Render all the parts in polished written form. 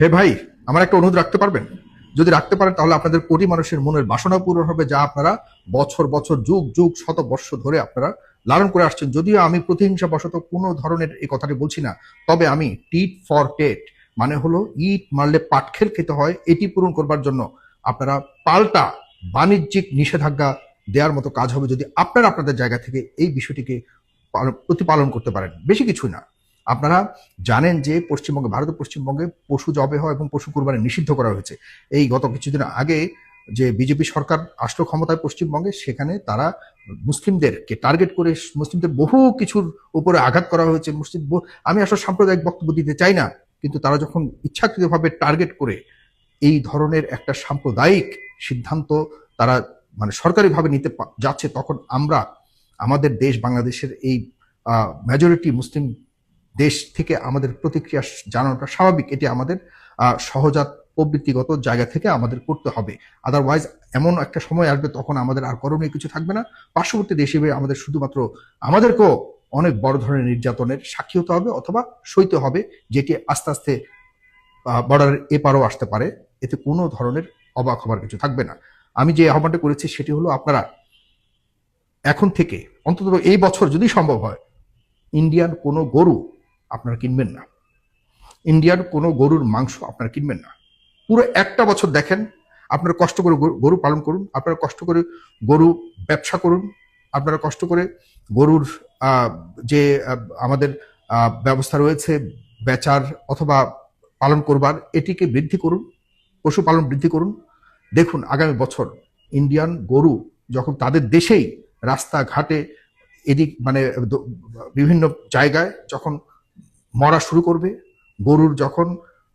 হে ভাই, আমার একটা অনুরোধ রাখতে পারবেন? যদি রাখতে পারেন তাহলে আপনাদের কোটি মানুষের মনের বাসনা পূরণ হবে, যা আপনারা বছর বছর যুগ যুগ শত বর্ষ ধরে আপনারা লালন করে আসছেন। যদিও আমি প্রতিহিংসা বশত কোনো ধরনের এই কথাটি বলছি না, তবে আমি টিট ফর টেট, মানে হলো ইট মারলে পাটখেল খেতে হয়, এটি পূরণ করবার জন্য আপনারা পাল্টা বাণিজ্যিক নিষেধাজ্ঞা দেওয়ার মতো কাজ হবে যদি আপনারা আপনাদের জায়গা থেকে এই বিষয়টিকে প্রতিপালন করতে পারেন। বেশি কিছু না। আপনারা জানেন যে পশ্চিমবঙ্গে, ভারতের পশ্চিমবঙ্গে পশু জবেহ এবং পশু কুরবানি নিষিদ্ধ করা হয়েছে। এই গত কিছুদিন আগে যে বিজেপি সরকার আসলো ক্ষমতায় পশ্চিমবঙ্গে, সেখানে তারা মুসলিমদেরকে টার্গেট করে মুসলিমদের বহু কিছুর উপরে আঘাত করা হয়েছে। আমি আসলে সাম্প্রদায়িক বক্তব্য দিতে চাই না, কিন্তু তারা যখন ইচ্ছাকৃতভাবে টার্গেট করে এই ধরনের একটা সাম্প্রদায়িক সিদ্ধান্ত তারা মানে সরকারিভাবে নিতে যাচ্ছে, তখন আমরা আমাদের দেশ বাংলাদেশের এই মেজরিটি মুসলিম দেশ থেকে আমাদের প্রতিক্রিয়া জানানোটা স্বাভাবিক। এটি আমাদের সহজাত প্রবৃত্তিগত জায়গা থেকে আমাদের করতে হবে। আদারওয়াইজ এমন একটা সময় আসবে তখন আমাদের আর করণীয় কিছু থাকবে না। পার্শ্ববর্তী দেশ হিসেবে আমাদের শুধুমাত্র আমাদেরকেও অনেক বড় ধরনের নির্যাতনের সাক্ষী হতে হবে অথবা সইতে হবে, যেটি আস্তে আস্তে বর্ডারের এপারও আসতে পারে। এতে কোনো ধরনের অবাক হবার কিছু থাকবে না। আমি যে আহ্বানটা করেছি সেটি হলো, আপনারা এখন থেকে অন্তত এই বছর যদি সম্ভব হয় ইন্ডিয়ান কোনো গরু আপনারা কিনবেন না, ইন্ডিয়ান কোনো গরুর মাংস আপনারা কিনবেন না। পুরো একটা বছর দেখেন, আপনারা কষ্ট করে গরু পালন করুন, আপনারা কষ্ট করে গরু ব্যবসা করুন, আপনারা কষ্ট করে গরুর যে আমাদের ব্যবস্থা রয়েছে বেচার অথবা পালন করবার, এটিকে বৃদ্ধি করুন, পশুপালন বৃদ্ধি করুন। দেখুন আগামী বছর ইন্ডিয়ান গরু যখন তাদের দেশেই রাস্তাঘাটে এদিক মানে বিভিন্ন জায়গায় যখন মরা শুরু করবে, গরুর যখন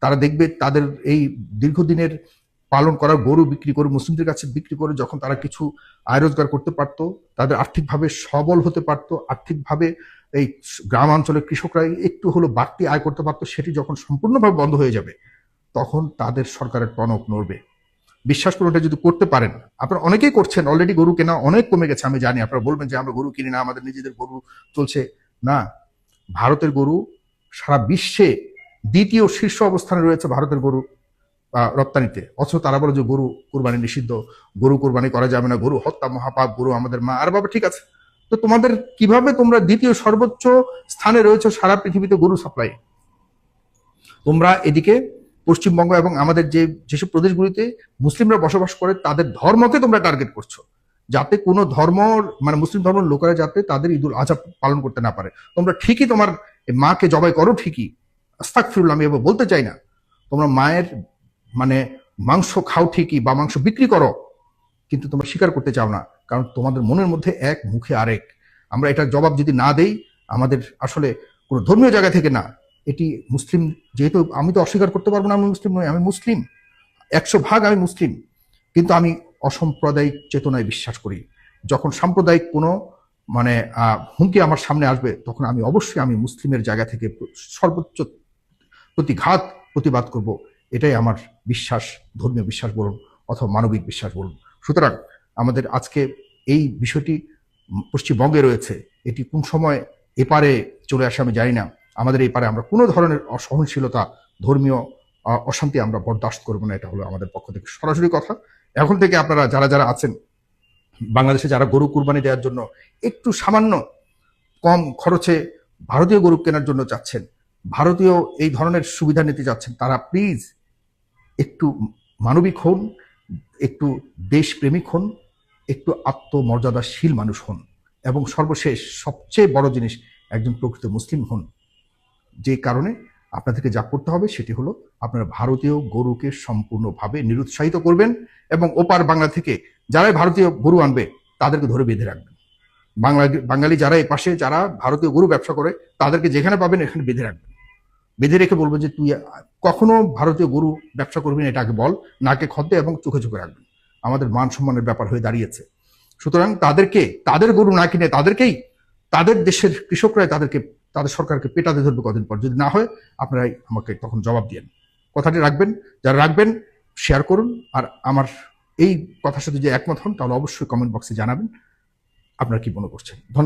তারা দেখবে তাদের এই দীর্ঘদিনের পালন করা গরু বিক্রি করে মুসলিমদের কাছে বিক্রি করে যখন তারা কিছু আয় রোজগার করতে পারতো, তাদের আর্থিকভাবে সবল হতে পারতো, আর্থিকভাবে এই গ্রাম অঞ্চলের কৃষকরা একটু হলো বাড়তি আয় করতে পারতো, সেটি যখন সম্পূর্ণভাবে বন্ধ হয়ে যাবে তখন তাদের সরকারের টনক নড়বে। বিশ্বাস করুন, এটা যদি করতে পারেন, আপনারা অনেকেই করছেন, অলরেডি গরু কেনা অনেক কমে গেছে আমি জানি। আপনারা বলবেন যে আমরা গরু কিনি না, আমাদের নিজেদের গরু চলছে না। ভারতের গরু সারা বিশ্বে দ্বিতীয় শীর্ষ অবস্থানে রয়েছে ভারতের গরু রপ্তানিতে, অথচ তারা বলে যে গরু কুরবানি নিষিদ্ধ, গরু কুরবানি করা যাবে না, গরু হত্যা মহাপাপ, গরু আমাদের মা। আর বাবা ঠিক আছে, তো তোমাদের কিভাবে তোমরা দ্বিতীয় সর্বোচ্চ স্থানে রয়েছে সারা পৃথিবীতে গরু সাপ্লাই? তোমরা এদিকে পশ্চিমবঙ্গ এবং আমাদের যেসব প্রদেশগুলিতে মুসলিমরা বসবাস করে তাদের ধর্মকে তোমরা টার্গেট করছো, যাতে কোনো ধর্ম মানে মুসলিম ধর্মের লোকেরা যাতে তাদের ঈদুল আজহা পালন করতে না পারে। তোমরা ঠিকই তোমার মাকে জবাই করো, ঠিকই, আস্তাগফিরুল্লাহ, আমি এবার বলতে চাই না, তোমরা মায়ের মানে মাংস খাও ঠিকই বা মাংস বিক্রি করো, কিন্তু তোমরা স্বীকার করতে চাও না, কারণ তোমাদের মনের মধ্যে এক, মুখে আরেক। আমরা এটার জবাব যদি না দেই, আমাদের আসলে কোনো ধর্মীয় জায়গা থেকে না, এটি মুসলিম, যেহেতু আমি তো অস্বীকার করতে পারবো না আমি মুসলিম নই, আমি মুসলিম 100% আমি মুসলিম, কিন্তু আমি অসাম্প্রদায়িক চেতনায় বিশ্বাস করি। যখন সাম্প্রদায়িক কোনো মানে হুমকি আমার সামনে আসবে, তখন আমি অবশ্যই আমি মুসলিমের জায়গা থেকে সর্বোচ্চ প্রতিঘাত প্রতিবাদ করব। এটাই আমার বিশ্বাস, ধর্মীয় বিশ্বাস বলুন অথবা মানবিক বিশ্বাস বলুন। সুতরাং আমাদের আজকে এই বিষয়টি পশ্চিমবঙ্গে রয়েছে, এটি কোন সময় এপারে চলে আসে আমি জানি না। আমাদের এই পারে আমরা কোনো ধরনের অসহনশীলতা, ধর্মীয় অশান্তি আমরা বরদাস্ত করবো না, এটা হলো আমাদের পক্ষ থেকে সরাসরি কথা। এখন থেকে আপনারা যারা যারা আছেন বাংলাদেশে, যারা গরু কুরবানি দেওয়ার জন্য একটু সামান্য কম খরচে ভারতীয় গরু কেনার জন্য চাচ্ছেন, ভারতীয় এই ধরনের সুবিধা নিতে যাচ্ছেন, তারা প্লিজ একটু মানবিক হন, একটু দেশপ্রেমিক হন, একটু আত্মমর্যাদাশীল মানুষ হন, এবং সর্বশেষ সবচেয়ে বড় জিনিস, একজন প্রকৃত মুসলিম হন। যে কারণে আপনাদেরকে যা করতে হবে সেটি হলো, আপনারা ভারতীয় গরুকে সম্পূর্ণভাবে নিরুৎসাহিত করবেন এবং ওপার বাংলা থেকে যারাই ভারতীয় গরু আনবে তাদেরকে ধরে বেঁধে রাখবেন। বাঙালি যারা এই পাশে যারা ভারতীয় গরু ব্যবসা করে, তাদেরকে যেখানে পাবেন এখানে বেঁধে রাখবেন। বেঁধে রেখে বলবেন যে তুই কখনো ভারতীয় গরু ব্যবসা করবি না, এটাকে বল, নাকে খদ্দে এবং চোখে চোখে রাখবেন। আমাদের মান সম্মানের ব্যাপার হয়ে দাঁড়িয়েছে। সুতরাং তাদেরকে, তাদের গরু না কিনে তাদেরকেই, তাদের দেশের কৃষকরাই তাদের সরকারকে পেটাতে ধরবে কদিন পর। যদি না হয় আপনারাই আমাকে তখন জবাব দিয়েন। কথাটি রাখবেন, যারা রাখবেন শেয়ার করুন, আর আমার এই কথার সাথে যে একমত হন তাহলে অবশ্যই কমেন্ট বক্সে জানাবেন আপনারা কি মনে করছেন। ধন্যবাদ।